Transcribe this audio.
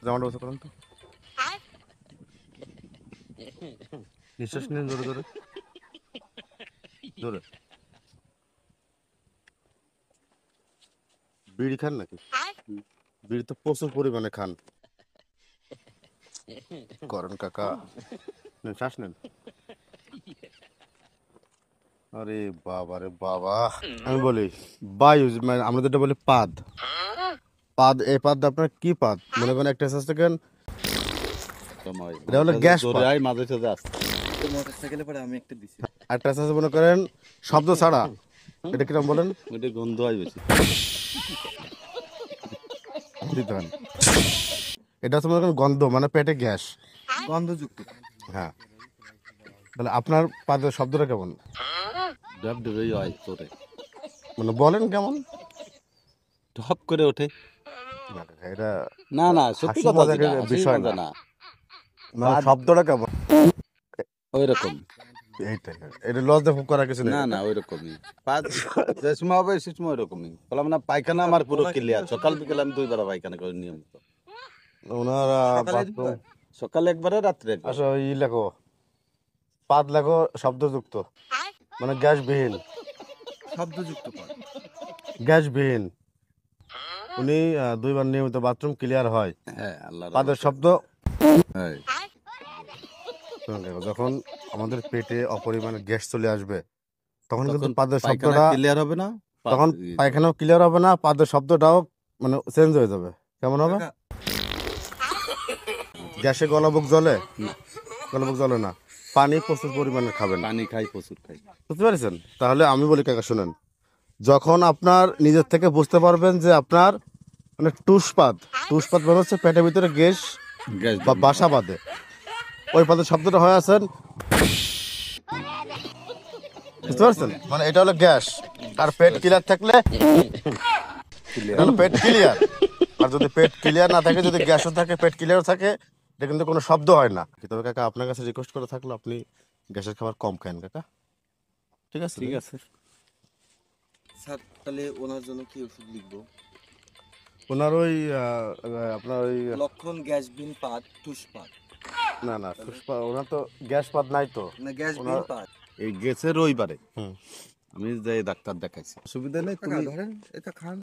জামাটা বসে করেন তো, নিঃশ্বাস নিন জোরে জোরে জোরে। বিড়ি খান নাকি? বিড়ি তো প্রচুর পরিমাণে খান। করেন কাকা, নেন শ্বাস নেন। আরে বাবা রে বাবা, আমি বলি বায়ু, মানে আমরা যেটা বলি পাদ, পাদ, এই পাদ আপনার কি পাদ মনে করেন? একটা শ্বাস দেখেন, এটা হলো গ্যাস পাদ। মাঝে সাঝে আসছে মোটরসাইকেলে পরে আমি একটা দিছি। একটা শ্বাস মনে করেন শব্দ ছাড়া, এটা কিরকম বলেন? ওইটা গন্ধ হয় বেশি। দিতে পারেন। এটা হচ্ছে মনে করেন গন্ধ, মানে পেটে গ্যাস, গন্ধযুক্ত। হ্যাঁ। তাহলে আপনার পাদের শব্দটা কেমন? ডাব ডুবেই হয় তোরে, মানে বলেন কেমন? ঢপ করে ওঠে। না কাকা, এটা না না সত্যি হাসি কথা মজার যেটা, হাসি বিষয় মজা না। না, মানে শব্দটা কেমন? ওই রকম। এইটাই, এটা লজ দেখো করার কিছু নেই। না না ওই রকমই যে সময় হবে সে সময় ওই রকমই। বললাম না পায়খানা আমার পুরো ক্লিয়ার, সকাল বিকেল আমি 2 বার পায়খানা করে নিয়মিত। ওনারা সকালে বাথরুম, সকালে একবারে রাত্রে একবার। আচ্ছা ই লেখো, পাদ লেখো শব্দযুক্ত, মানে গ্যাসবিহীন, শব্দযুক্ত পদ। গ্যাসবিহীন। উনি 2 বার নিয়মিত বাথরুম ক্লিয়ার হয়। হ্যাঁ আল্লাহ পাদের শব্দ। হ্যাঁ শুনুন কাকা, যখন আমাদের পেটে অপরিমাণে গ্যাস চলে আসবে তখন কিন্তু তখন পাদের পায়খানা শব্দটা, ক্লিয়ার হবে না, তখন পায়খানাও ক্লিয়ার হবে না, পাদের শব্দটাও মানে চেঞ্জ হয়ে যাবে। কেমন হবে? কাকা, গ্যাসে গলাবুক জ্বলে? না। গলাবুক জ্বলে না। পানি প্রচুর পরিমাণে খাবেন, পানি খাই, প্রচুর খাই। বুঝতে পেরেছেন? তাহলে আমি বলি কাকা শুনেন, যখন আপনার নিজের থেকে বুঝতে পারবেন যে আপনার মানে টুসপাত, টুসপাত মানে হচ্ছে পেটের ভিতরে গ্যাস গ্যাস বা বাসা বাঁধে, ওই পাদের শব্দটা হয়ে আছেন, বুঝতে পারছেন? মানে এটা হলো গ্যাস। আর পেট ক্লিয়ার থাকলে এটা হলো পেট ক্লিয়ার। আর যদি পেট ক্লিয়ার না থাকে, যদি গ্যাসও থাকে, পেট ক্লিয়ার থাকে, এটা কিন্তু কোনো শব্দ হয় না। তবে কাকা আপনার কাছে রিকোয়েস্ট করে থাকলো আপনি গ্যাসের খাবার কম খান কাকা, ঠিক আছে? ঠিক আছে। স্যার তাহলে ওনার জন্য কি ওষুধ লিখবো? ওনার ওই আপনার ওই, লক্ষণ গ্যাসবিন পাদ টুসপাদ। না না ওনার তো গ্যাস পাত নাই তো। না গ্যাসবিন ওনার- পাদ। এই গেছে রবিবারে হুম। আমি যাই ডাক্তার দেখাইছি, অসুবিধা নেই। কাকা তুমি ধরেন এটা খান।